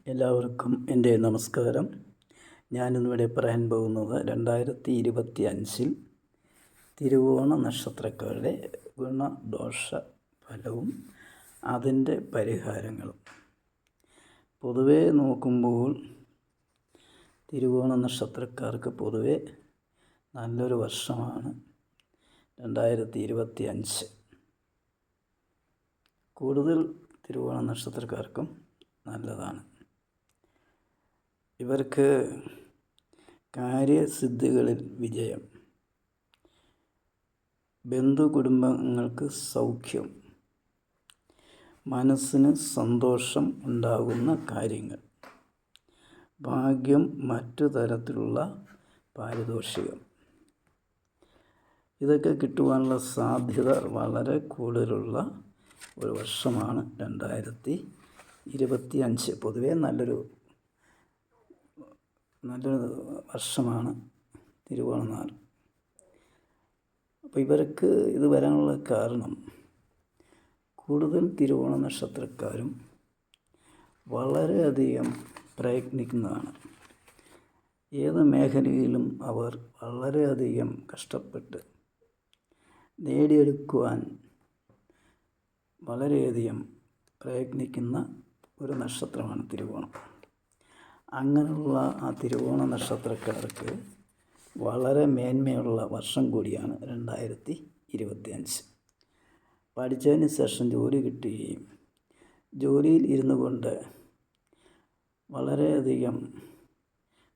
എല്ലാവർക്കും എൻ്റെ നമസ്കാരം. ഞാനിന്നിവിടെ പറയാൻ പോകുന്നത് 2025 തിരുവോണ നക്ഷത്രക്കാരുടെ ഗുണദോഷ ഫലവും അതിൻ്റെ പരിഹാരങ്ങളും. പൊതുവെ നോക്കുമ്പോൾ തിരുവോണ നക്ഷത്രക്കാർക്ക് പൊതുവെ നല്ലൊരു വർഷമാണ് 2025. കൂടുതൽ തിരുവോണ നക്ഷത്രക്കാർക്കും നല്ലതാണ്. ഇവർക്ക് കാര്യസിദ്ധികളിൽ വിജയം, ബന്ധുകുടുംബങ്ങൾക്ക് സൗഖ്യം, മനസ്സിന് സന്തോഷം ഉണ്ടാകുന്ന കാര്യങ്ങൾ, ഭാഗ്യം, മറ്റു തരത്തിലുള്ള പാരിതോഷികം, ഇതൊക്കെ കിട്ടുവാനുള്ള സാധ്യത വളരെ കൂടുതലുള്ള ഒരു വർഷമാണ് 2025. പൊതുവേ നല്ലൊരു വർഷമാണ് തിരുവോണനാൾ. അപ്പോൾ ഇവർക്ക് ഇത് വരാനുള്ള കാരണം കൂടുതൽ തിരുവോണ നക്ഷത്രക്കാരും വളരെയധികം പ്രയത്നിക്കുന്നതാണ്. ഏത് മേഖലയിലും അവർ വളരെയധികം കഷ്ടപ്പെട്ട് നേടിയെടുക്കുവാൻ വളരെയധികം പ്രയത്നിക്കുന്ന ഒരു നക്ഷത്രമാണ് തിരുവോണം. അങ്ങനെയുള്ള ആ തിരുവോണ നക്ഷത്രക്കാർക്ക് വളരെ മേന്മയുള്ള വർഷം കൂടിയാണ് 2025. പഠിച്ചതിന് ശേഷം ജോലി കിട്ടുകയും ജോലിയിൽ ഇരുന്നു കൊണ്ട് വളരെയധികം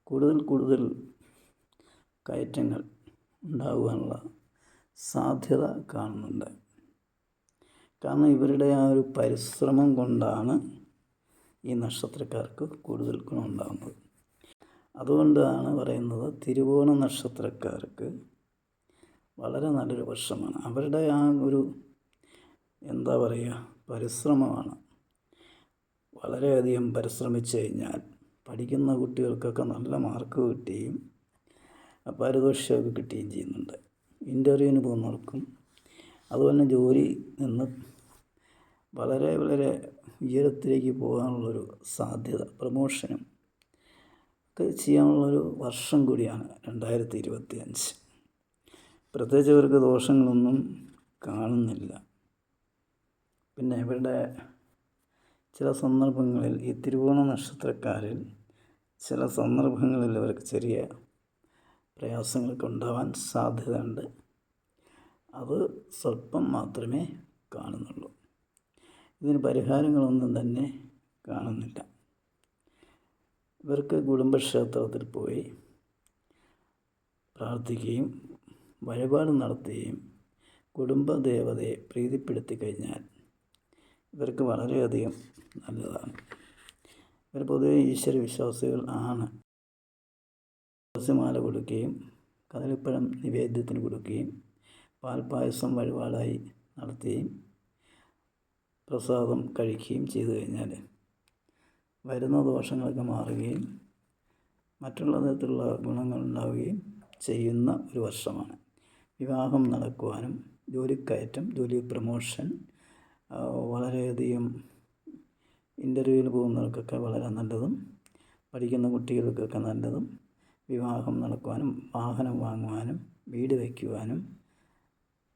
കൂടുതൽ കയറ്റങ്ങൾ ഉണ്ടാകുവാനുള്ള സാധ്യത കാണുന്നുണ്ട്. കാരണം ഇവരുടെ ആ ഒരു പരിശ്രമം കൊണ്ടാണ് ഈ നക്ഷത്രക്കാർക്ക് കൂടുതൽ ഗുണമുണ്ടാകുന്നത്. അതുകൊണ്ടാണ് പറയുന്നത് തിരുവോണ നക്ഷത്രക്കാർക്ക് വളരെ നല്ലൊരു വർഷമാണ്. അവരുടെ ആ ഒരു പരിശ്രമമാണ്. വളരെയധികം പരിശ്രമിച്ചു കഴിഞ്ഞാൽ പഠിക്കുന്ന കുട്ടികൾക്കൊക്കെ നല്ല മാർക്ക് കിട്ടുകയും പാരിതോഷികമൊക്കെ കിട്ടുകയും ചെയ്യുന്നുണ്ട്. ഇൻ്റർവ്യൂവിന് പോകുന്നവർക്കും അതുപോലെ ജോലി നിന്ന് വളരെ ഉയരത്തിലേക്ക് പോകാനുള്ളൊരു സാധ്യത, പ്രമോഷനും ഒക്കെ ചെയ്യാനുള്ളൊരു വർഷം കൂടിയാണ് 2025. പ്രത്യേകിച്ച് ഇവർക്ക് ദോഷങ്ങളൊന്നും കാണുന്നില്ല. പിന്നെ ഇവരുടെ ചില സന്ദർഭങ്ങളിൽ ഈ തിരുവോണ നക്ഷത്രക്കാരിൽ ചില സന്ദർഭങ്ങളിൽ ഇവർക്ക് ചെറിയ പ്രയാസങ്ങളൊക്കെ ഉണ്ടാവാൻ സാധ്യതയുണ്ട്. അത് സ്വല്പം മാത്രമേ കാണുന്നുള്ളൂ. ഇതിന് പരിഹാരങ്ങളൊന്നും തന്നെ കാണുന്നില്ല. ഇവർക്ക് കുടുംബക്ഷേത്രത്തിൽ പോയി പ്രാർത്ഥിക്കുകയും വഴിപാട് നടത്തുകയും കുടുംബദേവതയെ പ്രീതിപ്പെടുത്തി കഴിഞ്ഞാൽ ഇവർക്ക് വളരെയധികം നല്ലതാണ്. ഇവർ പൊതുവെ ഈശ്വര വിശ്വാസികൾ ആണ്. തുളസിമാല കൊടുക്കുകയും കദളിപ്പഴം നിവേദ്യത്തിന് കൊടുക്കുകയും പാൽപ്പായസം വഴിപാടായി നടത്തുകയും പ്രസാദം കഴിക്കുകയും ചെയ്തു കഴിഞ്ഞാൽ വരുന്ന ദോഷങ്ങളൊക്കെ മാറുകയും മറ്റുള്ള തരത്തിലുള്ള ഗുണങ്ങൾ ഉണ്ടാവുകയും ചെയ്യുന്ന ഒരു വർഷമാണ്. വിവാഹം നടക്കുവാനും ജോലിക്കയറ്റം, ജോലി പ്രമോഷൻ, വളരെയധികം ഇൻ്റർവ്യൂവിൽ പോകുന്നവർക്കൊക്കെ വളരെ നല്ലതും പഠിക്കുന്ന കുട്ടികൾക്കൊക്കെ നല്ലതും, വിവാഹം നടക്കുവാനും വാഹനം വാങ്ങുവാനും വീട് വയ്ക്കുവാനും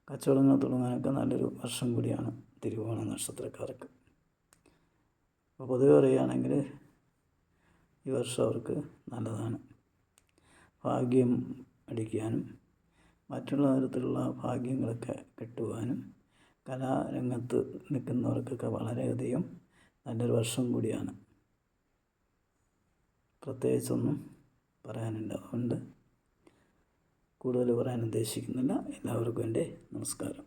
കച്ചവടങ്ങൾ തുടങ്ങാനൊക്കെ നല്ലൊരു വർഷം കൂടിയാണ് തിരുവോണ നക്ഷത്രക്കാർക്ക്. അപ്പോൾ പൊതുവെ പറയുകയാണെങ്കിൽ ഈ വർഷം അവർക്ക് നല്ലതാണ്. ഭാഗ്യം അടിക്കാനും മറ്റുള്ള തരത്തിലുള്ള ഭാഗ്യങ്ങളൊക്കെ കിട്ടുവാനും കലാരംഗത്ത് നിൽക്കുന്നവർക്കൊക്കെ വളരെയധികം നല്ലൊരു വർഷം കൂടിയാണ്. പ്രത്യേകിച്ചൊന്നും പറയാനില്ല. അതുകൊണ്ട് കൂടുതൽ പറയാൻ ഉദ്ദേശിക്കുന്നില്ല. എല്ലാവർക്കും എൻ്റെ നമസ്കാരം.